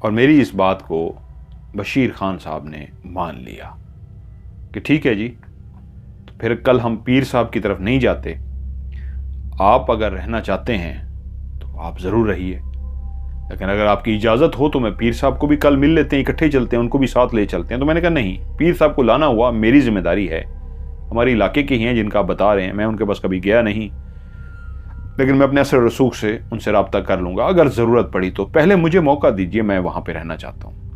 और मेरी इस बात को बशीर खान साहब ने मान लिया कि ठीक है जी, तो फिर कल हम पीर साहब की तरफ नहीं जाते, आप अगर रहना चाहते हैं तो आप ज़रूर रहिए, लेकिन अगर आपकी इजाज़त हो तो मैं पीर साहब को भी कल मिल लेते हैं, इकट्ठे चलते हैं, उनको भी साथ ले चलते हैं। तो मैंने कहा नहीं, पीर साहब को लाना हुआ मेरी जिम्मेदारी है, हमारे इलाके के ही हैं जिनका आप बता रहे हैं, मैं उनके पास कभी गया नहीं, लेकिन मैं अपने असर रसूख से उनसे रब्ता कर लूँगा, अगर ज़रूरत पड़ी तो पहले मुझे मौका दीजिए, मैं वहाँ पर रहना चाहता हूँ।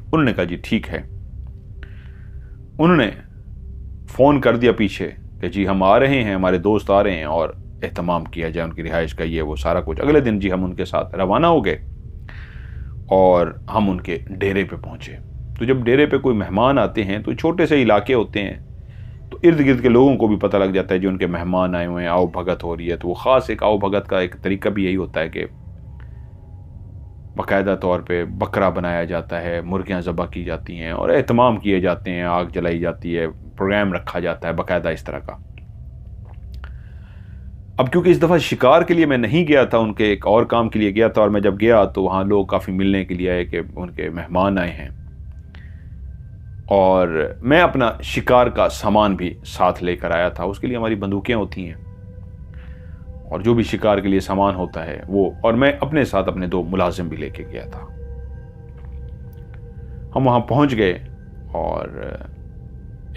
उन्होंने कहा जी ठीक है। उन्होंने फ़ोन कर दिया पीछे कि जी हम आ रहे हैं, हमारे दोस्त आ रहे हैं और एहतमाम किया जाए उनकी रिहाइश का, ये वो सारा कुछ। अगले दिन जी हम उनके साथ रवाना हो गए और हम उनके डेरे पे पहुँचे। तो जब डेरे पे कोई मेहमान आते हैं तो छोटे से इलाके होते हैं, तो इर्द गिर्द के लोगों को भी पता लग जाता है जो उनके मेहमान आए हुए हैं, आओ भगत हो रही है। तो वो ख़ास एक आओ भगत का एक तरीका भी यही होता है कि बाकायदा तौर पे बकरा बनाया जाता है, मुर्गियाँ ज़बह की जाती हैं और एहतमाम किए जाते हैं, आग जलाई जाती है, प्रोग्राम रखा जाता है बाकायदा इस तरह का। अब क्योंकि इस दफ़ा शिकार के लिए मैं नहीं गया था, उनके एक और काम के लिए गया था, और मैं जब गया तो वहाँ लोग काफ़ी मिलने के लिए आए कि उनके मेहमान आए हैं, और मैं अपना शिकार का सामान भी साथ लेकर आया था। उसके लिए हमारी बंदूकें होती हैं और जो भी शिकार के लिए सामान होता है वो, और मैं अपने साथ अपने 2 मुलाजिम भी लेके गया था। हम वहाँ पहुँच गए और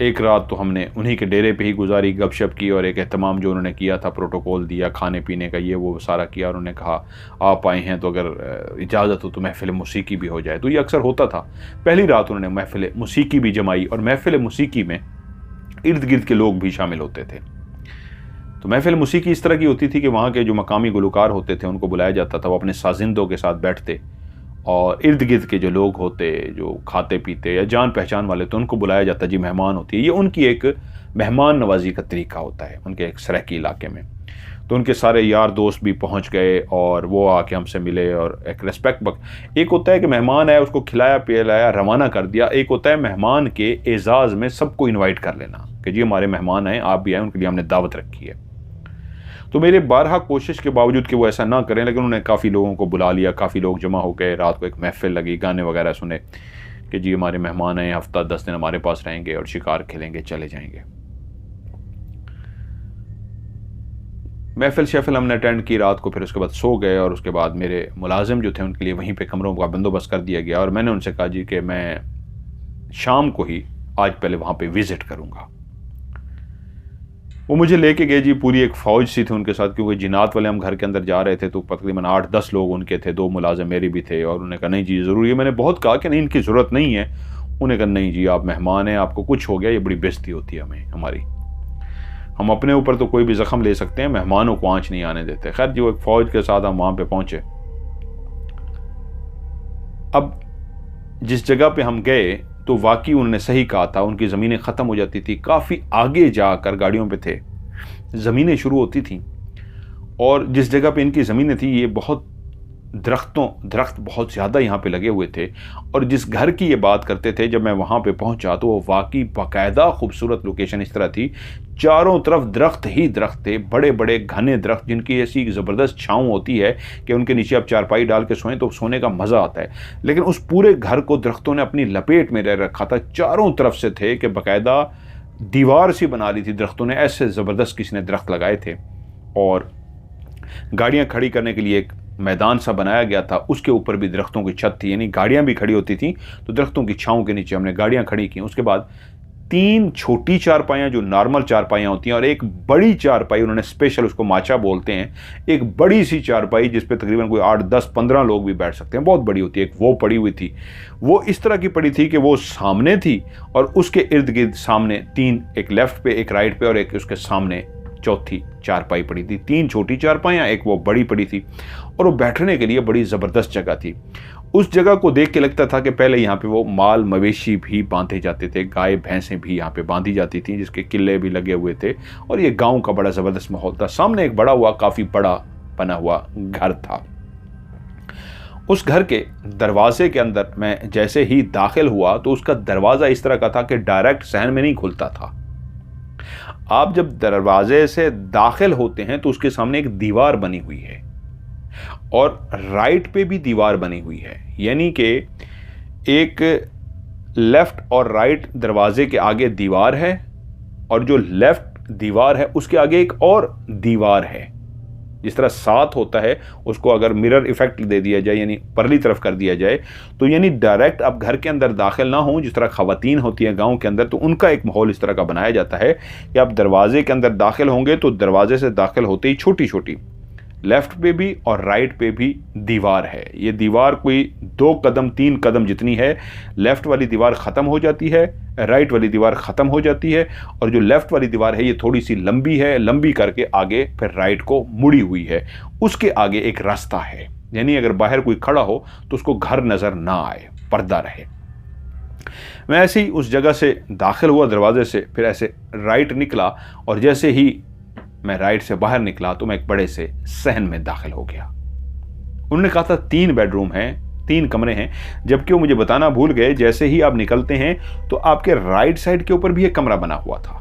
एक रात तो हमने उन्हीं के डेरे पे ही गुजारी, गपशप की, और एक एहतमाम जो उन्होंने किया था, प्रोटोकॉल दिया खाने पीने का, ये वो सारा किया। और उन्होंने कहा आप आए हैं तो अगर इजाज़त हो तो महफ़िल मौसीकी भी हो जाए। तो ये अक्सर होता था। पहली रात उन्होंने महफ़िल मौसीकी भी जमाई, और महफ़िल मौसीकी में इर्द गिर्द के लोग भी शामिल होते थे। तो महफ़िल मौसीकी इस तरह की होती थी कि वहाँ के जो मकामी गुलकार होते थे उनको बुलाया जाता था, वो अपने साजिंदों के साथ बैठते, और इर्द गिर्द के जो लोग होते, जो खाते पीते या जान पहचान वाले, तो उनको बुलाया जाता, जी मेहमान होती है। ये उनकी एक मेहमान नवाजी का तरीका होता है उनके एक सराकी इलाके में। तो उनके सारे यार दोस्त भी पहुंच गए और वो आके हमसे मिले, और एक रिस्पेक्ट एक होता है कि मेहमान आया उसको खिलाया पिलाया रवाना कर दिया, एक होता है मेहमान के एजाज़ में सबको इन्वाइट कर लेना कि जी हमारे मेहमान आए, आप भी आए, उनके लिए हमने दावत रखी है। तो मेरे 12 कोशिश के बावजूद कि वो ऐसा ना करें, लेकिन उन्होंने काफ़ी लोगों को बुला लिया, काफ़ी लोग जमा हो गए, रात को एक महफिल लगी, गाने वगैरह सुने कि जी हमारे मेहमान आए, हफ्ता 10 दिन हमारे पास रहेंगे और शिकार खेलेंगे, चले जाएंगे। महफिल शहफिल हमने अटेंड की रात को, फिर उसके बाद सो गए, और उसके बाद मेरे मुलाजिम जो थे उनके लिए वहीं पे कमरों का बंदोबस्त कर दिया गया। और मैंने उनसे कहा जी कि मैं शाम को ही आज पहले वहाँ पे विज़िट करूँगा। वो मुझे लेके गए जी, पूरी एक फ़ौज सी थी उनके साथ, क्योंकि जिनात वाले हम घर के अंदर जा रहे थे, तो तकरीबन 8-10 लोग उनके थे, 2 मुलाजिम मेरे भी थे। और उन्होंने कहा नहीं जी ज़रूरी है। मैंने बहुत कहा कि नहीं इनकी ज़रूरत नहीं है। उन्होंने कहा नहीं जी आप मेहमान हैं, आपको कुछ हो गया ये बड़ी बेइज्जती होती है हमारी, हम अपने ऊपर तो कोई भी ज़ख्म ले सकते हैं, मेहमानों को आँच नहीं आने देते। खैर जो एक फ़ौज के साथ हम वहाँ पर पहुँचे। अब जिस जगह पर हम गए तो वाकई उन्होंने सही कहा था, उनकी ज़मीनें ख़त्म हो जाती थी, काफ़ी आगे जाकर गाड़ियों पे थे ज़मीनें शुरू होती थीं, और जिस जगह पे इनकी ज़मीनें थी ये बहुत दरख्त बहुत ज़्यादा यहाँ पे लगे हुए थे। और जिस घर की ये बात करते थे, जब मैं वहाँ पे पहुँचा तो वो वाकई बाकायदा खूबसूरत लोकेशन इस तरह थी, चारों तरफ दरख्त ही दरख्त थे, बड़े बड़े घने दरख्त, जिनकी ऐसी ज़बरदस्त छाँव होती है कि उनके नीचे आप चारपाई डाल के सोएं तो सोने का मज़ा आता है। लेकिन उस पूरे घर को दरख्तों ने अपनी लपेट में रखा था, चारों तरफ से थे कि बाकायदा दीवार सी बना ली थी दरख्तों ने, ऐसे ज़बरदस्त किसी ने दरख्त लगाए थे। और गाड़ियाँ खड़ी करने के लिए एक मैदान सा बनाया गया था, उसके ऊपर भी दरख्तों की छत थी, यानी गाड़ियाँ भी खड़ी होती थीं, तो दरख्तों की छाँव के नीचे हमने गाड़ियाँ खड़ी की। उसके बाद 3 छोटी चारपाइयाँ जो नॉर्मल चारपाइयाँ होती हैं, और एक बड़ी चारपाई, उन्होंने स्पेशल उसको माचा बोलते हैं, एक बड़ी सी चारपाई जिस पे तकरीबन कोई 8, 10, 15 लोग भी बैठ सकते हैं, बहुत बड़ी होती है, एक वो पड़ी हुई थी। वो इस तरह की पड़ी थी कि वो सामने थी और उसके इर्द गिर्द सामने 3, एक लेफ्ट पे, एक राइट पे, और एक उसके सामने चौथी चारपाई पड़ी थी। 3 छोटी चारपाइयाँ, एक वो बड़ी पड़ी थी, और वो बैठने के लिए बड़ी ज़बरदस्त जगह थी। उस जगह को देख के लगता था कि पहले यहाँ पे वो माल मवेशी भी बांधे जाते थे, गाय भैंसें भी यहाँ पे बांधी जाती थी, जिसके किले भी लगे हुए थे, और ये गांव का बड़ा ज़बरदस्त माहौल था। सामने एक बड़ा हुआ, काफ़ी बड़ा बना हुआ घर था। उस घर के दरवाजे के अंदर मैं जैसे ही दाखिल हुआ तो उसका दरवाज़ा इस तरह का था कि डायरेक्ट सहन में नहीं खुलता था। आप जब दरवाजे से दाखिल होते हैं तो उसके सामने एक दीवार बनी हुई है, और राइट पे भी दीवार बनी हुई है, यानी कि एक लेफ्ट और राइट दरवाजे के आगे दीवार है और जो लेफ्ट दीवार है उसके आगे एक और दीवार है। जिस तरह 7 होता है उसको अगर मिरर इफेक्ट दे दिया जाए, यानी परली तरफ कर दिया जाए, तो यानी डायरेक्ट आप घर के अंदर दाखिल ना हो, जिस तरह खवातीन होती हैं गांव के अंदर, तो उनका एक माहौल इस तरह का बनाया जाता है कि आप दरवाजे के अंदर दाखिल होंगे तो दरवाजे से दाखिल होते ही छोटी छोटी लेफ्ट पे भी और राइट पे भी दीवार है। ये दीवार कोई 2 कदम 3 कदम जितनी है, लेफ्ट वाली दीवार ख़त्म हो जाती है, राइट वाली दीवार ख़त्म हो जाती है, और जो लेफ्ट वाली दीवार है ये थोड़ी सी लंबी है, लंबी करके आगे फिर राइट को मुड़ी हुई है। उसके आगे एक रास्ता है, यानी अगर बाहर कोई खड़ा हो तो उसको घर नज़र ना आए, पर्दा रहे। मैं ऐसे ही उस जगह से दाखिल हुआ दरवाजे से, फिर ऐसे राइट निकला, और जैसे ही मैं राइट से बाहर निकला तो मैं एक बड़े से सहन में दाखिल हो गया। उन्होंने कहा था 3 बेडरूम हैं, 3 कमरे हैं, जबकि वो मुझे बताना भूल गए जैसे ही आप निकलते हैं तो आपके राइट साइड के ऊपर भी एक कमरा बना हुआ था।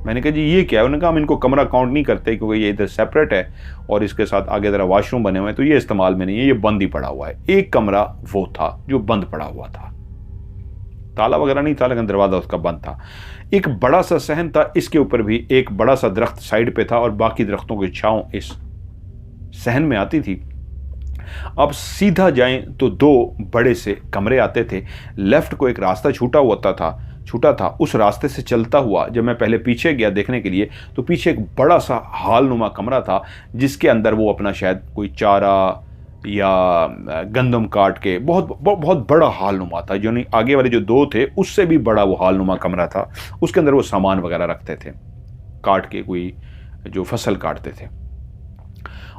मैंने कहा जी ये क्या है? उन्होंने कहा हम इनको कमरा काउंट नहीं करते क्योंकि ये इधर सेपरेट है और इसके साथ आगे जरा वॉशरूम बने हुए हैं, तो ये इस्तेमाल में नहीं है, ये बंद ही पड़ा हुआ है। एक कमरा वो था जो बंद पड़ा हुआ था, ताला वगैरह नहीं था लेकिन दरवाजा उसका बंद था। एक बड़ा सा सहन था, इसके ऊपर भी एक बड़ा सा दरख्त साइड पे था और बाकी दरख्तों की छांव इस सहन में आती थी। अब सीधा जाएं तो 2 बड़े से कमरे आते थे। लेफ्ट को एक रास्ता छूटा था, उस रास्ते से चलता हुआ जब मैं पहले पीछे गया देखने के लिए तो पीछे एक बड़ा सा हालनुमा कमरा था जिसके अंदर वो अपना शायद कोई चारा या गंदम काट के बहुत बड़ा हालनुमा था, जो नहीं आगे वाले जो 2 थे उससे भी बड़ा वो हालनुमा कमरा था। उसके अंदर वो सामान वगैरह रखते थे, काट के कोई जो फसल काटते थे।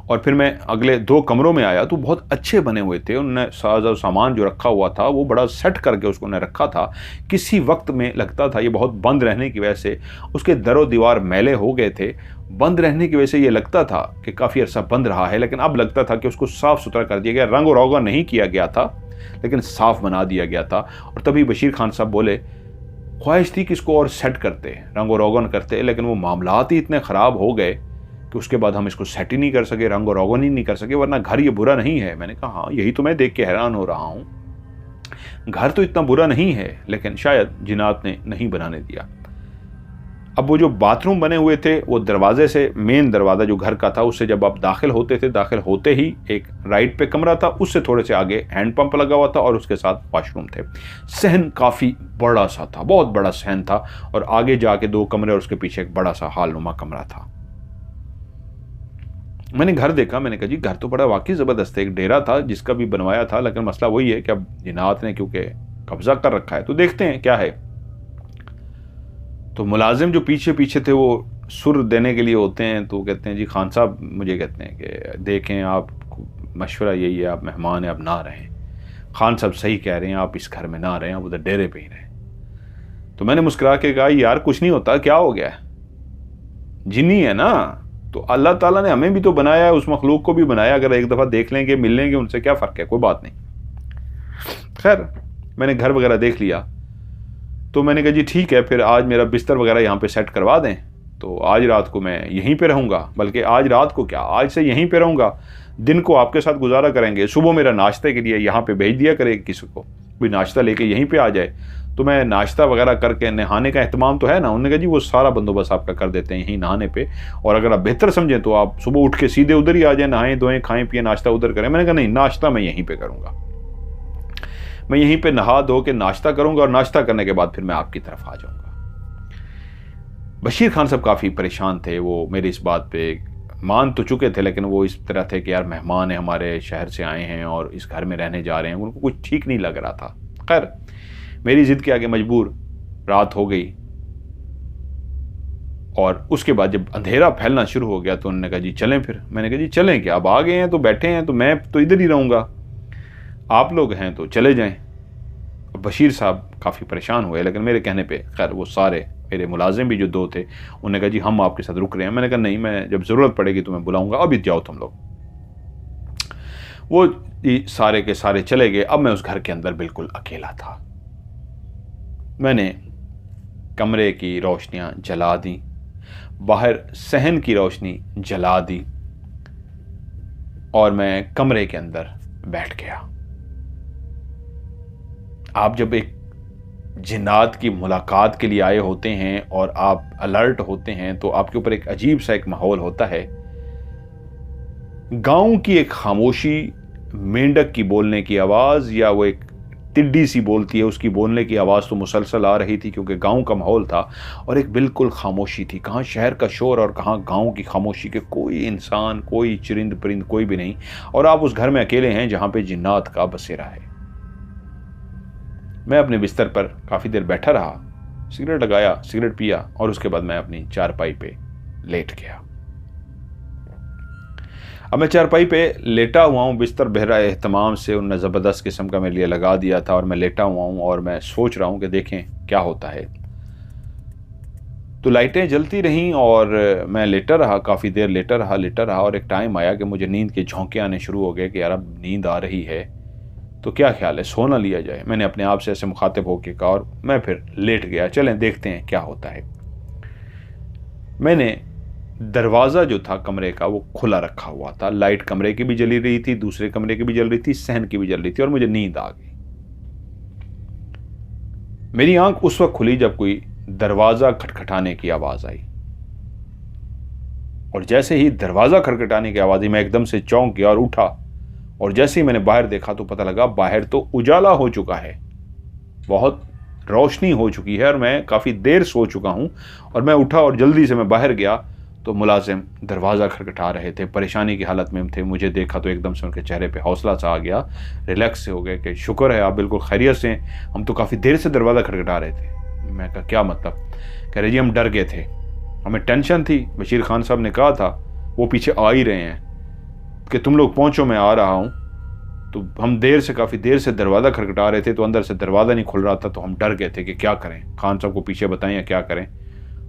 और फिर मैं अगले 2 कमरों में आया तो बहुत अच्छे बने हुए थे। उन्होंने साजा सामान जो रखा हुआ था वो बड़ा सेट करके उसको उन्होंने रखा था। किसी वक्त में लगता था ये बहुत बंद रहने की वजह से उसके दरो दीवार मैले हो गए थे, बंद रहने की वजह से ये लगता था कि काफ़ी अर्सा बंद रहा है, लेकिन अब लगता था कि उसको साफ़ सुथरा कर दिया गया। रंग और रोगन नहीं किया गया था लेकिन साफ़ बना दिया गया था। और तभी बशीर खान साहब बोले ख्वाहिश थी कि इसको और सेट करते, रंग और रोगन करते, लेकिन वो मामलात ही इतने ख़राब हो गए कि उसके बाद हम इसको सेट ही नहीं कर सके, रंग और रोगन ही नहीं कर सके, वरना घर ये बुरा नहीं है। मैंने कहा हाँ यही तो मैं देख के हैरान हो रहा हूँ, घर तो इतना बुरा नहीं है, लेकिन शायद जिन्नात ने नहीं बनाने दिया। अब वो जो बाथरूम बने हुए थे वो दरवाजे से, मेन दरवाज़ा जो घर का था उससे जब आप दाखिल होते थे, दाखिल होते ही एक राइट पे कमरा था, उससे थोड़े से आगे हैंड पंप लगा हुआ था और उसके साथ वॉशरूम थे। सहन काफ़ी बड़ा सा था, बहुत बड़ा सहन था, और आगे जाके 2 कमरे और उसके पीछे एक बड़ा सा हालनुमा कमरा था। मैंने घर देखा, मैंने कहा जी घर तो बड़ा वाकई ज़बरदस्त है, एक डेरा था जिसका भी बनवाया था, लेकिन मसला वही है कि अब जिन्नात ने क्योंकि कब्जा कर रखा है तो देखते हैं क्या है। तो मुलाजिम जो पीछे पीछे थे वो सुर देने के लिए होते हैं, तो कहते हैं जी खान साहब, मुझे कहते हैं कि देखें आप, मशवरा यही है, आप मेहमान हैं, आप ना रहें। खान साहब सही कह रहे हैं, आप इस घर में ना रहें, आप उधर डेरे पे ही रहें। तो मैंने मुस्कुरा के कहा यार कुछ नहीं होता, क्या हो गया, जिन्नी है ना, तो अल्लाह ताला ने हमें भी तो बनाया है, उस मखलूक को भी बनाया, अगर एक दफ़ा देख लेंगे मिल लेंगे उनसे क्या फ़र्क है, कोई बात नहीं। खैर मैंने घर वगैरह देख लिया तो मैंने कहा जी ठीक है, फिर आज मेरा बिस्तर वगैरह यहाँ पे सेट करवा दें, तो आज रात को मैं यहीं पे रहूँगा, बल्कि आज रात को क्या, आज से यहीं पे रहूँगा, दिन को आपके साथ गुजारा करेंगे, सुबह मेरा नाश्ते के लिए यहाँ पे भेज दिया करें, किसी को कोई नाश्ता लेके यहीं पे आ जाए, तो मैं नाश्ता वगैरह करके, नहाने का एहतमाम तो है ना। उन्होंने कहा जी वो सारा बंदोबस्त आपका कर देते हैं यहीं नहाने पे, और अगर आप बेहतर समझें तो आप सुबह उठ के सीधे उधर ही आ जाए, नहाएं धोएं खाएं पिए, नाश्ता उधर करें। मैंने कहा नहीं, नाश्ता मैं यहीं पे करूँगा, मैं यहीं पे नहा धो के नाश्ता करूँगा, और नाश्ता करने के बाद फिर मैं आपकी तरफ आ जाऊँगा। बशीर खान साहब काफ़ी परेशान थे, वो मेरी इस बात पे मान तो चुके थे, लेकिन वो इस तरह थे कि यार मेहमान है, हमारे शहर से आए हैं और इस घर में रहने जा रहे हैं, उनको कुछ ठीक नहीं लग रहा था। खैर मेरी ज़िद के आगे मजबूर, रात हो गई, और उसके बाद जब अंधेरा फैलना शुरू हो गया तो उन्होंने कहा जी चलें फिर। मैंने कहा जी चलें क्या, अब आ गए हैं तो बैठे हैं, तो मैं तो इधर ही रहूँगा, आप लोग हैं तो चले जाएं। बशीर साहब काफ़ी परेशान हुए, लेकिन मेरे कहने पे खैर वो सारे मेरे मुलाजिम भी जो 2 थे उन्होंने कहा जी हम आपके साथ रुक रहे हैं। मैंने कहा नहीं, मैं जब ज़रूरत पड़ेगी तो मैं बुलाऊँगा, अभी जाओ तुम लोग। वो सारे के सारे चले गए। अब मैं उस घर के अंदर बिल्कुल अकेला था। मैंने कमरे की रोशनियाँ जला दी, बाहर सहन की रोशनी जला दी, और मैं कमरे के अंदर बैठ गया। आप जब एक जिन्नात की मुलाकात के लिए आए होते हैं और आप अलर्ट होते हैं तो आपके ऊपर एक अजीब सा एक माहौल होता है। गांव की एक खामोशी, मेंढक की बोलने की आवाज या वो एक टिड्डी सी बोलती है उसकी बोलने की आवाज़ तो मुसलसल आ रही थी क्योंकि गांव का माहौल था, और एक बिल्कुल खामोशी थी। कहाँ शहर का शोर और कहाँ गांव की खामोशी के कोई इंसान, कोई चरिंद परिंद, कोई भी नहीं, और आप उस घर में अकेले हैं जहां पे जिन्नात का बसेरा है। मैं अपने बिस्तर पर काफ़ी देर बैठा रहा, सिगरेट लगाया, सिगरेट पिया और उसके बाद मैं अपनी चारपाई पे लेट गया। अब मैं चारपाई पे लेटा हुआ हूँ, बिस्तर बहरा एहतमाम से उन्होंने ज़बरदस्त किस्म का मेरे लिए लगा दिया था और मैं लेटा हुआ हूँ और मैं सोच रहा हूँ कि देखें क्या होता है। तो लाइटें जलती रहीं और मैं लेटा रहा, काफ़ी देर लेटा रहा और एक टाइम आया कि मुझे नींद के झोंके आने शुरू हो गए कि यार अब नींद आ रही है तो क्या ख्याल है सो ना लिया जाए। मैंने अपने आप से ऐसे मुखातिब होकर कहा और मैं फिर लेट गया। चलें देखते हैं क्या होता है। मैंने दरवाज़ा जो था कमरे का वो खुला रखा हुआ था। लाइट कमरे की भी जली रही थी, दूसरे कमरे की भी जल रही थी, सहन की भी जल रही थी और मुझे नींद आ गई। मेरी आंख उस वक्त खुली जब कोई दरवाज़ा खटखटाने की आवाज़ आई, और जैसे ही दरवाज़ा खटखटाने की आवाज़ आई मैं एकदम से चौंक गया और उठा, और जैसे ही मैंने बाहर देखा तो पता लगा बाहर तो उजाला हो चुका है, बहुत रोशनी हो चुकी है और मैं काफ़ी देर सो चुका हूँ। और मैं उठा और जल्दी से मैं बाहर गया तो मुलाजिम दरवाज़ा खटखटा रहे थे, परेशानी की हालत में थे। मुझे देखा तो एकदम से उनके चेहरे पे हौसला सा आ गया, रिलैक्स से हो गए कि शुक्र है आप बिल्कुल खैरियत से हैं, हम तो काफ़ी देर से दरवाज़ा खटखटा रहे थे। मैं कहा क्या मतलब? कह रहे जी हम डर गए थे, हमें टेंशन थी, बशीर खान साहब ने कहा था वो पीछे आ ही रहे हैं कि तुम लोग पहुँचो, मैं आ रहा हूँ। तो हम काफ़ी देर से दरवाज़ा खटखटा रहे थे तो अंदर से दरवाज़ा नहीं खुल रहा था, तो हम डर गए थे कि क्या करें, खान साहब को पीछे बताएं या क्या करें।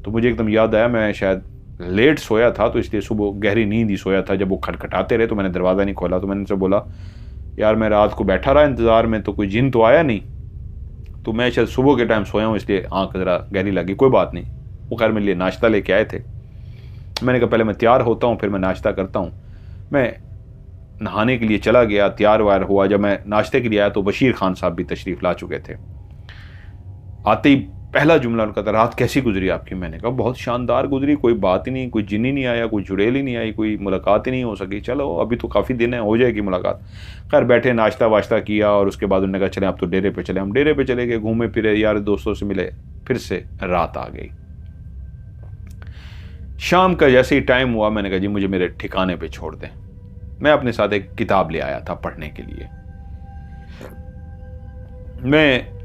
तो मुझे एकदम याद आया मैं शायद लेट सोया था तो इसलिए सुबह गहरी नींद ही सोया था। जब वो खटखटाते रहे तो मैंने दरवाज़ा नहीं खोला। तो मैंने उनसे बोला यार मैं रात को बैठा रहा इंतज़ार में तो कोई जिन तो आया नहीं, तो मैं शायद सुबह के टाइम सोया हूँ इसलिए आँख ज़रा गहरी लगी, कोई बात नहीं। वो खैर मेरे लिए नाश्ता लेके आए थे। मैंने कहा पहले मैं तैयार होता हूँ फिर मैं नाश्ता करता हूँ। मैं नहाने के लिए चला गया, तैयार वार हुआ। जब मैं नाश्ते के लिए आया तो बशीर खान साहब भी तशरीफ़ ला चुके थे। आते ही पहला जुमला उनका था रात कैसी गुजरी आपकी? मैंने कहा बहुत शानदार गुजरी, कोई बात ही नहीं, कोई जिन ही नहीं आया, कोई चुड़ैल ही नहीं आई, कोई मुलाकात ही नहीं हो सकी। चलो अभी तो काफ़ी दिन है, हो जाएगी मुलाकात। खैर बैठे, नाश्ता वाश्ता किया और उसके बाद उन्होंने कहा चले आप तो डेरे पे चले। हम डेरे पे चले गए, घूमे फिरे, यार दोस्तों से मिले, फिर से रात आ गई। शाम का जैसे ही टाइम हुआ मैंने कहा जी मुझे मेरे ठिकाने पर छोड़ दें। मैं अपने साथ एक किताब ले आया था पढ़ने के लिए। मैं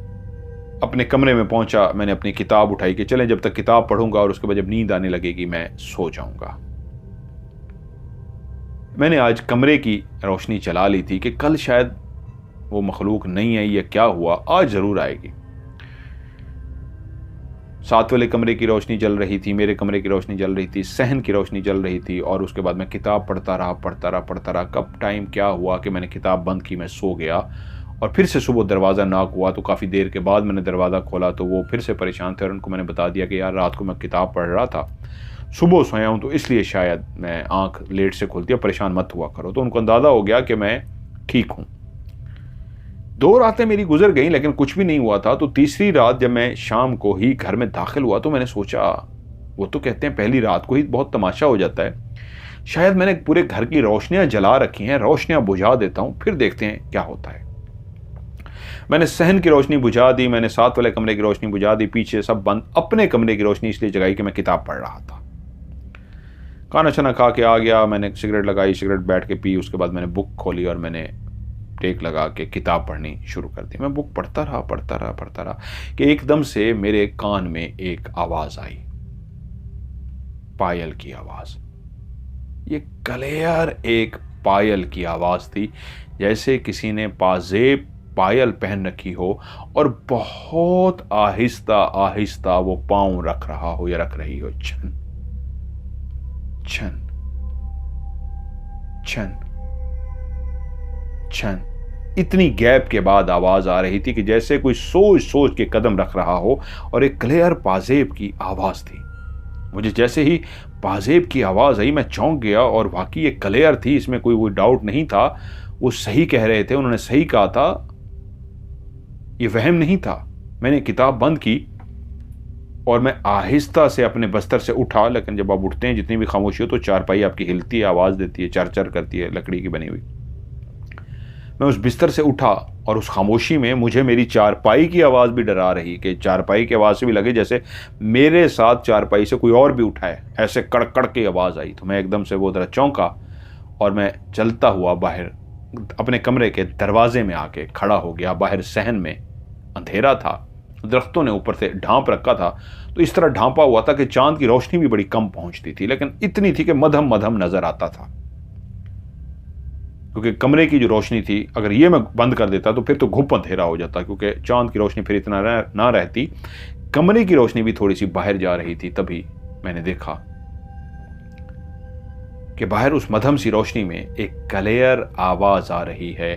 अपने कमरे में पहुंचा, मैंने अपनी किताब उठाई कि चलें जब तक किताब पढ़ूंगा और उसके बाद जब नींद आने लगेगी मैं सो जाऊंगा। मैंने आज कमरे की रोशनी चला ली थी कि कल शायद वो मखलूक नहीं आई या क्या हुआ, आज ज़रूर आएगी। साथ वाले कमरे की रोशनी जल रही थी, मेरे कमरे की रोशनी जल रही थी, सहन की रोशनी जल रही थी, और उसके बाद मैं किताब पढ़ता रहा। कब टाइम क्या हुआ कि मैंने किताब बंद की, मैं सो गया। और फिर से सुबह दरवाज़ा नॉक हुआ तो काफ़ी देर के बाद मैंने दरवाज़ा खोला तो वो फिर से परेशान थे और उनको मैंने बता दिया कि यार रात को मैं किताब पढ़ रहा था, सुबह सोया हूँ तो इसलिए शायद मैं आँख लेट से खुलती है, परेशान मत हुआ करो। तो उनको अंदाज़ा हो गया कि मैं ठीक हूँ। 2 रातें मेरी गुजर गई लेकिन कुछ भी नहीं हुआ था। तो तीसरी रात जब मैं शाम को ही घर में दाखिल हुआ तो मैंने सोचा, वो तो कहते हैं पहली रात को ही बहुत तमाशा हो जाता है, शायद मैंने पूरे घर की रोशनियाँ जला रखी हैं, रोशनियाँ बुझा देता हूँ फिर देखते हैं क्या होता है। मैंने सहन की रोशनी बुझा दी, मैंने साथ वाले कमरे की रोशनी बुझा दी, पीछे सब बंद, अपने कमरे की रोशनी इसलिए जगाई कि मैं किताब पढ़ रहा था। खाना छाना खा के आ गया, मैंने सिगरेट लगाई, सिगरेट बैठ के पी, उसके बाद मैंने बुक खोली और मैंने टेक लगा के किताब पढ़नी शुरू कर दी। मैं बुक पढ़ता रहा कि एकदम से मेरे कान में एक आवाज़ आई, पायल की आवाज़। ये क्लियर एक पायल की आवाज़ थी, जैसे किसी ने पाजेब पायल पहन रखी हो और बहुत आहिस्ता आहिस्ता वो पांव रख रहा हो या रख रही हो। छन छन छन छन, इतनी गैप के बाद आवाज आ रही थी कि जैसे कोई सोच सोच के कदम रख रहा हो, और एक क्लियर पाजेब की आवाज थी। मुझे जैसे ही पाजेब की आवाज़ आई मैं चौंक गया, और वाकई ये क्लियर थी, इसमें कोई डाउट नहीं था। वो सही कह रहे थे, उन्होंने सही कहा था, ये वहम नहीं था। मैंने किताब बंद की और मैं आहिस्ता से अपने बस्तर से उठा। लेकिन जब आप उठते हैं, जितनी भी खामोशी हो, तो चारपाई आपकी हिलती है, आवाज़ देती है, चर चर करती है, लकड़ी की बनी हुई। मैं उस बिस्तर से उठा और उस खामोशी में मुझे मेरी चारपाई की आवाज़ भी डरा रही, कि चारपाई की आवाज़ से भी लगे जैसे मेरे साथ चारपाई से कोई और भी उठा है, ऐसे कड़कड़ की आवाज़ आई। तो मैं एकदम से वो तरह चौंका और मैं चलता हुआ बाहर अपने कमरे के दरवाजे में आके खड़ा हो गया। बाहर सहन में अंधेरा था, दरख्तों ने ऊपर से ढांप रखा था, तो इस तरह ढांपा हुआ था कि चांद की रोशनी भी बड़ी कम पहुंचती थी, लेकिन इतनी थी कि मध्यम मध्यम नजर आता था। क्योंकि कमरे की जो रोशनी थी, अगर ये मैं बंद कर देता तो फिर तो घुप अंधेरा हो जाता, क्योंकि चांद की रोशनी फिर इतना ना रहती। कमरे की रोशनी भी थोड़ी सी बाहर जा रही थी। तभी मैंने देखा कि बाहर उस मध्यम सी रोशनी में एक क्लियर आवाज आ रही है,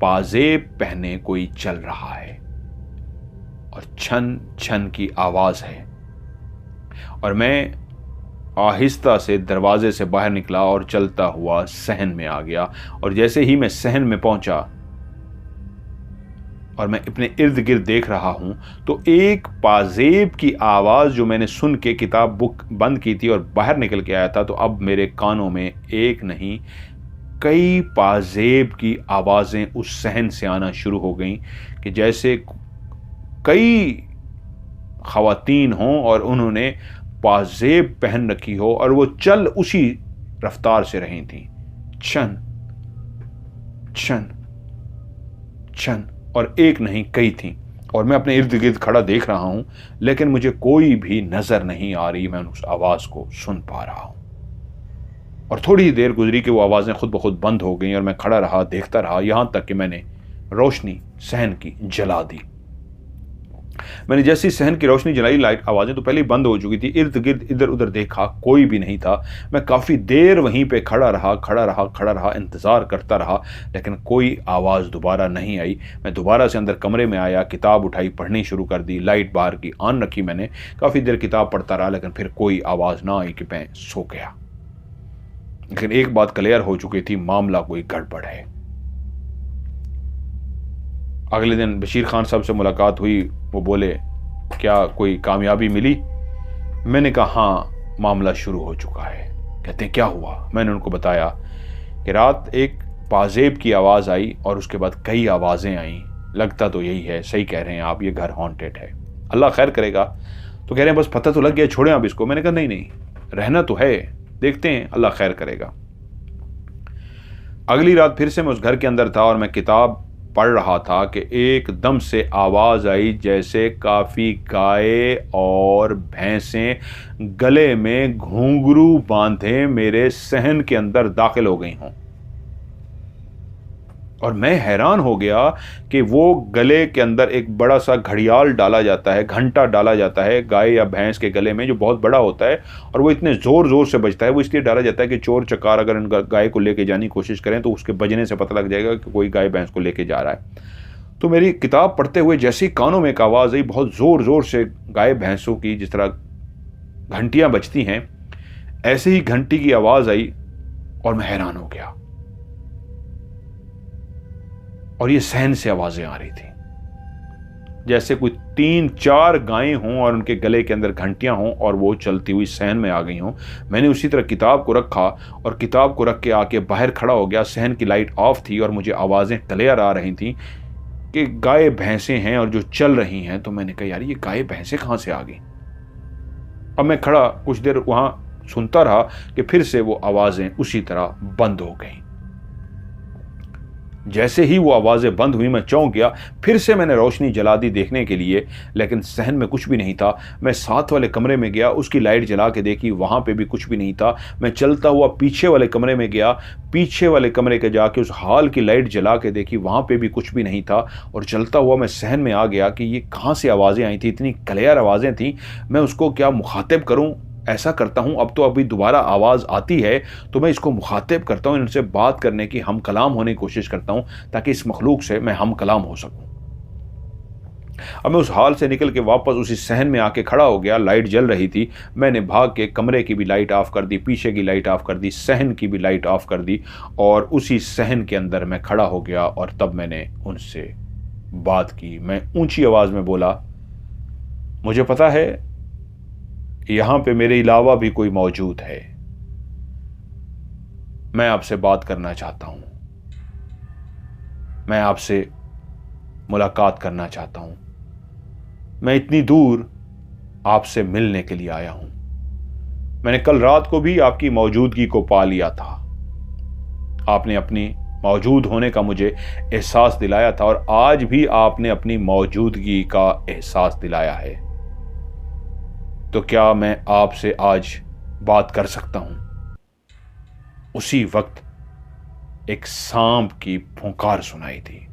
पाजेब पहने कोई चल रहा है, और छन छन की आवाज है। और मैं आहिस्ता से दरवाजे से बाहर निकला और चलता हुआ सहन में आ गया। और जैसे ही मैं सहन में पहुंचा और मैं अपने इर्द गिर्द देख रहा हूं, तो एक पाजेब की आवाज जो मैंने सुन के किताब बुक बंद की थी और बाहर निकल के आया था, तो अब मेरे कानों में एक नहीं कई पाजेब की आवाजें उस सहन से आना शुरू हो गईं, कि जैसे कई खवातीन हों और उन्होंने पाजेब पहन रखी हो और वो चल उसी रफ्तार से रही थी, छन छन छन, और एक नहीं कई थी। और मैं अपने इर्द गिर्द खड़ा देख रहा हूं, लेकिन मुझे कोई भी नजर नहीं आ रही। मैं उस आवाज को सुन पा रहा हूं, और थोड़ी ही देर गुजरी कि वो आवाजें खुद ब खुद बंद हो गई, और मैं खड़ा रहा, देखता रहा, यहां तक कि मैंने रोशनी सहन की जला दी। मैंने जैसी सहन की रोशनी जलाई, लाइट आवाजें तो पहले ही बंद हो चुकी थी। इर्द गिर्द इधर उधर देखा, कोई भी नहीं था। मैं काफी देर वहीं पे खड़ा रहा, इंतजार करता रहा, लेकिन कोई आवाज दोबारा नहीं आई। मैं दोबारा से अंदर कमरे में आया, किताब उठाई, पढ़नी शुरू कर दी। लाइट बाहर की ऑन रखी मैंने, काफी देर किताब पढ़ता रहा, लेकिन फिर कोई आवाज ना आई कि मैं सो गया। लेकिन एक बात क्लियर हो चुकी थी, मामला कोई गड़बड़ है। अगले दिन बशीर खान साहब से मुलाकात हुई। वो बोले, क्या कोई कामयाबी मिली? मैंने कहा, हाँ, मामला शुरू हो चुका है। कहते हैं, क्या हुआ? मैंने उनको बताया कि रात एक पाजेब की आवाज़ आई और उसके बाद कई आवाज़ें आईं। लगता तो यही है, सही कह रहे हैं आप, ये घर हॉन्टेड है। अल्लाह खैर करेगा। तो कह रहे हैं बस पता तो लग गया, छोड़ें आप इसको। मैंने कहा नहीं, रहना तो है, देखते हैं, अल्लाह खैर करेगा। अगली रात फिर से मैं उस घर के अंदर था और मैं किताब पढ़ रहा था कि एकदम से आवाज आई जैसे काफी गाय और भैंसें गले में घुंघरू बांधे मेरे सहन के अंदर दाखिल हो गई हों। और मैं हैरान हो गया कि वो गले के अंदर एक बड़ा सा घड़ियाल डाला जाता है, घंटा डाला जाता है गाय या भैंस के गले में, जो बहुत बड़ा होता है, और वो इतने ज़ोर ज़ोर से बजता है। वो इसलिए डाला जाता है कि चोर चकार अगर इन गाय को लेके जाने की कोशिश करें तो उसके बजने से पता लग जाएगा कि कोई गाय भैंस को लेके जा रहा है। तो मेरी किताब पढ़ते हुए जैसे ही कानों में एक आवाज़ आई, बहुत ज़ोर ज़ोर से गाय भैंसों की जिस तरह घंटियाँ बजती हैं, ऐसे ही घंटी की आवाज़ आई और मैं हैरान हो गया। और ये सहन से आवाजें आ रही थी, जैसे कोई 3-4 गायें हों और उनके गले के अंदर घंटियां हों और वो चलती हुई सहन में आ गई हों। मैंने उसी तरह किताब को रखा और किताब को रख के आके बाहर खड़ा हो गया। सहन की लाइट ऑफ थी और मुझे आवाज़ें क्लियर आ रही थी कि गाय भैंसें हैं और जो चल रही हैं। तो मैंने कहा, यार ये गाय भैंसें कहाँ से आ गई? अब मैं खड़ा कुछ देर वहाँ सुनता रहा कि फिर से वो आवाज़ें उसी तरह बंद हो गईं। जैसे ही वो आवाज़ें बंद हुई, मैं चौंक गया। फिर से मैंने रोशनी जला दी देखने के लिए, लेकिन सहन में कुछ भी नहीं था। मैं साथ वाले कमरे में गया, उसकी लाइट जला के देखी, वहाँ पे भी कुछ भी नहीं था। मैं चलता हुआ पीछे वाले कमरे में गया, पीछे वाले कमरे के जाके उस हॉल की लाइट जला के देखी, वहाँ पे भी कुछ भी नहीं था। और चलता हुआ मैं सहन में आ गया कि ये कहाँ से आवाज़ें आई थी, इतनी क्लियर आवाज़ें थी, मैं उसको क्या मुखातिब करूँ? ऐसा करता हूं, अब तो अभी दोबारा आवाज़ आती है तो मैं इसको मुखातिब करता हूं, इनसे बात करने की, हम कलाम होने की कोशिश करता हूं, ताकि इस मखलूक से मैं हम कलाम हो सकूं। अब मैं उस हाल से निकल के वापस उसी सहन में आके खड़ा हो गया। लाइट जल रही थी, मैंने भाग के कमरे की भी लाइट ऑफ कर दी, पीछे की लाइट ऑफ कर दी, सहन की भी लाइट ऑफ कर दी और उसी सहन के अंदर मैं खड़ा हो गया। और तब मैंने उनसे बात की। मैं ऊंची आवाज में बोला, मुझे पता है यहां पे मेरे अलावा भी कोई मौजूद है, मैं आपसे बात करना चाहता हूं, मैं आपसे मुलाकात करना चाहता हूं, मैं इतनी दूर आपसे मिलने के लिए आया हूं। मैंने कल रात को भी आपकी मौजूदगी को पा लिया था, आपने अपनी मौजूद होने का मुझे एहसास दिलाया था और आज भी आपने अपनी मौजूदगी का एहसास दिलाया है। तो क्या मैं आपसे आज बात कर सकता हूं? उसी वक्त एक सांप की फुंकार सुनाई थी।